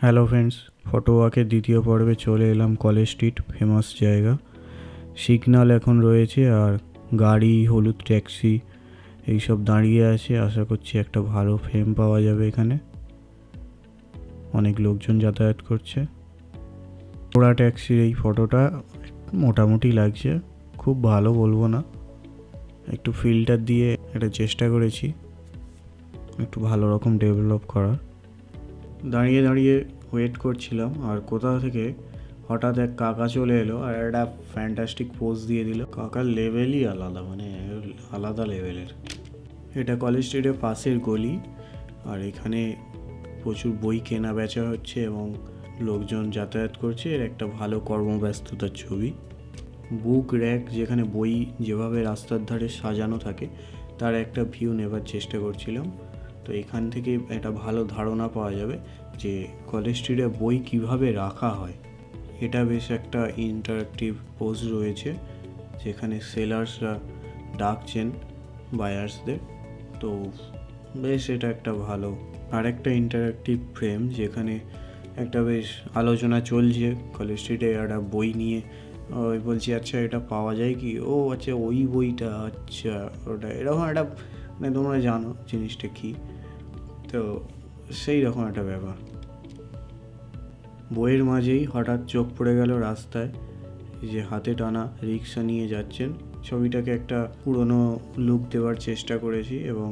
Hello friends, photo ওয়াকের দ্বিতীয় পর্বে চলে এলাম কলেজ স্ট্রিট, ফেমাস জায়গা। সিগন্যাল এখন রয়েছে আর গাড়ি, হলুদ ট্যাক্সি এইসব দাঁড়িয়ে আছে। আশা করছি একটা ভালো ফ্রেম পাওয়া যাবে এখানে। অনেক লোকজন যাতায়াত করছে। ওরা ট্যাক্সির এই ফটোটা মোটামুটি লাগছে, খুব ভালো বলবো না। একটু ফিল্টার দিয়ে একটা চেষ্টা করেছি একটু ভালো রকম ডেভেলপ করার। দাঁড়িয়ে দাঁড়িয়ে ওয়েট করছিলাম আর কোথাও থেকে হঠাৎ এক কাকা চলে এলো আর একটা ফ্যান্টাস্টিক পোজ দিয়ে দিল। কাকার লেভেলই আলাদা, মানে আলাদা লেভেলের। এটা কলেজ স্ট্রিটের পাশের গলি আর এখানে প্রচুর বই কেনা বেচা হচ্ছে এবং লোকজন যাতায়াত করছে। এর একটা ভালো কর্মব্যস্ততার ছবি। বুক র্যাক, যেখানে বই যেভাবে রাস্তার ধারে সাজানো থাকে তার একটা ভিউ নেবার চেষ্টা করছিলাম। তো এখান থেকে একটা ভালো ধারণা পাওয়া যাবে যে কলেজ স্ট্রিটে বই কিভাবে রাখা হয়। এটা বেশ একটা ইন্টারঅ্যাক্টিভ পোজ রয়েছে যেখানে সেলার্সরা ডাকছেন বায়ার্সদের। তো বেশ এটা একটা ভালো। আর একটা ইন্টারঅ্যাক্টিভ ফ্রেম যেখানে একটা বেশ আলোচনা চলছে কলেজ স্ট্রিটে একটা বই নিয়ে। ওই বলছি, আচ্ছা এটা পাওয়া যায় কি? ও আচ্ছা, ওই বইটা, আচ্ছা ওটা এরকম একটা, মানে তোমরা জানো জিনিসটা কী। তো সেই রকম একটা ব্যাপার। বইয়ের মাঝেই হঠাৎ চোখ পড়ে গেল রাস্তায় যে হাতে টানা রিক্সা নিয়ে যাচ্ছেন। ছবিটাকে একটা পুরনো লুক দেওয়ার চেষ্টা করেছি এবং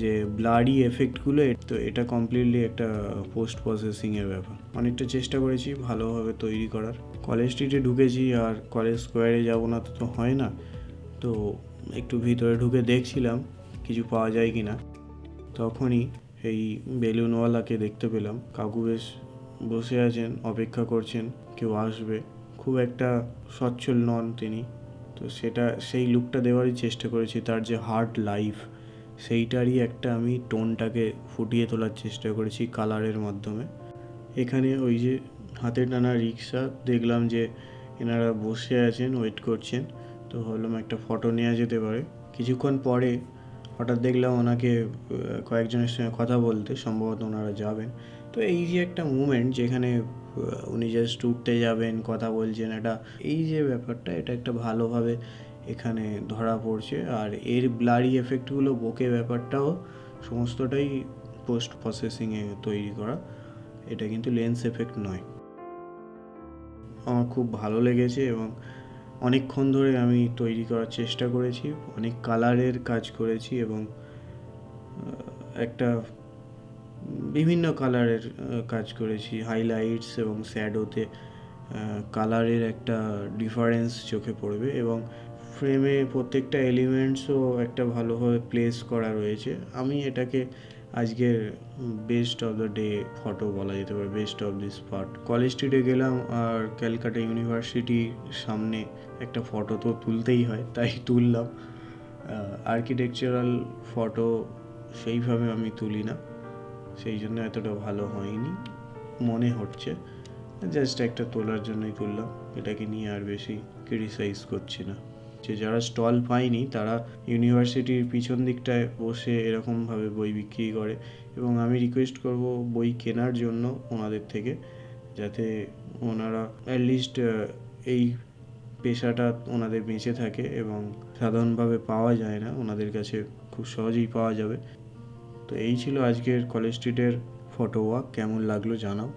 যে ব্লাডি এফেক্টগুলো, তো এটা কমপ্লিটলি একটা পোস্ট প্রসেসিংয়ের ব্যাপার। অনেকটা চেষ্টা করেছি ভালোভাবে তৈরি করার। কলেজ স্ট্রিটে ঢুকেছি আর কলেজ স্কোয়ারে যাবো না তো হয় না। তো একটু ভিতরে ঢুকে দেখছিলাম কিছু পাওয়া যায় কি না। তখনই এই বেলুনওয়ালাকে দেখতে পেলাম। কাকু বেশ বসে আছেন, অপেক্ষা করছেন কেউ আসবে। খুব একটা সচ্ছল নন তিনি। তো সেই লুকটা দেওয়ারই চেষ্টা করেছি। তার যে হার্ড লাইফ, সেইটারই একটা আমি টোনটাকে ফুটিয়ে তোলার চেষ্টা করেছি কালারের মাধ্যমে। এখানে ওই যে হাতে টানা রিক্সা, দেখলাম যে এনারা বসে আছেন, ওয়েট করছেন। তো ভাবলাম একটা ফটো নেওয়া যেতে পারে। কিছুক্ষণ পরে হঠাৎ দেখলাম ওনাকে কয়েকজনের সঙ্গে কথা বলতে, সম্ভবত ওনারা যাবেন। তো এই যে একটা মুভমেন্ট যেখানে উনি জাস্ট উঠতে যাবেন, কথা বলছেন, এটা এই যে ব্যাপারটা, এটা একটা ভালোভাবে এখানে ধরা পড়ছে। আর এর ব্লারি এফেক্টগুলো, বোকে ব্যাপারটাও সমস্তটাই পোস্ট প্রসেসিংয়ে তৈরি করা। এটা কিন্তু লেন্স এফেক্ট নয়। আমার খুব ভালো লেগেছে এবং অনেকক্ষণ ধরে আমি তৈরি করার চেষ্টা করেছি। অনেক কালারের কাজ করেছি এবং একটা বিভিন্ন কালারের কাজ করেছি। হাইলাইটস এবং শ্যাডোতে কালারের একটা ডিফারেন্স চোখে পড়বে এবং ফ্রেমে প্রত্যেকটা এলিমেন্টসও একটা ভালোভাবে প্লেস করা রয়েছে। আমি এটাকে আজকের best of the day photo বলা যেতে পারে, best of this spot. College স্ট্রিটে গেলাম আর ক্যালকাটা ইউনিভার্সিটির সামনে একটা ফটো তো তুলতেই হয়, তাই তুললাম। আর্কিটেকচারাল ফটো সেইভাবে আমি তুলি না, সেই জন্য এতটা ভালো হয়নি মনে হচ্ছে। জাস্ট একটা তোলার জন্যই তুললাম, এটাকে নিয়ে আর বেশি ক্রিটিসাইজ করছি না। যে যারা স্টল পায়নি তারা ইউনিভার্সিটির পিছন দিকটায় বসে এরকমভাবে বই বিক্রি করে এবং আমি রিকোয়েস্ট করব বই কেনার জন্য ওনাদের থেকে, যাতে ওনারা অ্যাটলিস্ট এই পেশাটা ওনাদের বেঁচে থাকে এবং সাধারণভাবে পাওয়া যায় না, ওনাদের কাছে খুব সহজেই পাওয়া যাবে। তো এই ছিল আজকের কলেজ স্ট্রিটের ফটো ওয়াক। কেমন লাগলো জানাও।